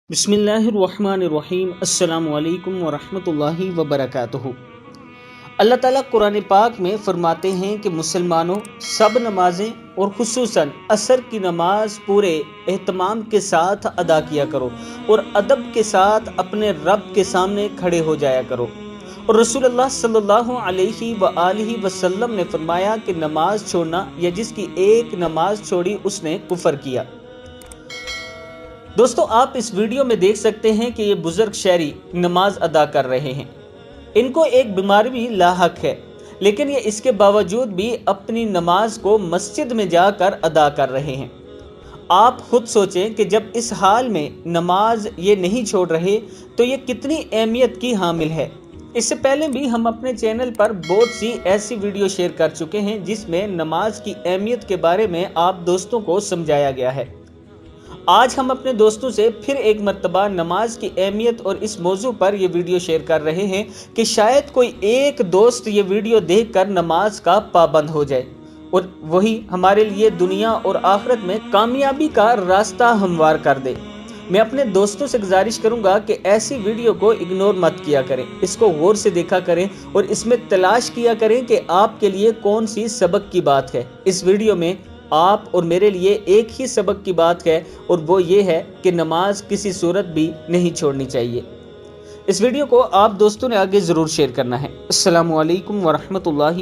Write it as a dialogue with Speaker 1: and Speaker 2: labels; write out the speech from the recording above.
Speaker 1: بسم اللہ الرحمن الرحیم۔ السلام علیکم ورحمۃ اللہ وبرکاتہ۔ اللہ تعالیٰ قرآن پاک میں فرماتے ہیں کہ مسلمانوں سب نمازیں اور خصوصاً عصر کی نماز پورے اہتمام کے ساتھ ادا کیا کرو اور ادب کے ساتھ اپنے رب کے سامنے کھڑے ہو جایا کرو۔ اور رسول اللہ صلی اللہ علیہ وآلہ وسلم نے فرمایا کہ نماز چھوڑنا یا جس کی ایک نماز چھوڑی اس نے کفر کیا۔ دوستو، آپ اس ویڈیو میں دیکھ سکتے ہیں کہ یہ بزرگ شہری نماز ادا کر رہے ہیں۔ ان کو ایک بیماری بھی لاحق ہے، لیکن یہ اس کے باوجود بھی اپنی نماز کو مسجد میں جا کر ادا کر رہے ہیں۔ آپ خود سوچیں کہ جب اس حال میں نماز یہ نہیں چھوڑ رہے تو یہ کتنی اہمیت کی حامل ہے۔ اس سے پہلے بھی ہم اپنے چینل پر بہت سی ایسی ویڈیو شیئر کر چکے ہیں جس میں نماز کی اہمیت کے بارے میں آپ دوستوں کو سمجھایا گیا ہے۔ آج ہم اپنے دوستوں سے پھر ایک مرتبہ نماز کی اہمیت اور اس موضوع پر یہ ویڈیو شیئر کر رہے ہیں کہ شاید کوئی ایک دوست یہ ویڈیو دیکھ کر نماز کا پابند ہو جائے اور وہی ہمارے لیے دنیا اور آخرت میں کامیابی کا راستہ ہموار کر دے۔ میں اپنے دوستوں سے گزارش کروں گا کہ ایسی ویڈیو کو اگنور مت کیا کریں، اس کو غور سے دیکھا کریں اور اس میں تلاش کیا کریں کہ آپ کے لیے کون سی سبق کی بات ہے۔ اس ویڈیو میں آپ اور میرے لیے ایک ہی سبق کی بات ہے اور وہ یہ ہے کہ نماز کسی صورت بھی نہیں چھوڑنی چاہیے۔ اس ویڈیو کو آپ دوستوں نے آگے ضرور شیئر کرنا ہے۔ السلام علیکم ورحمۃ اللہ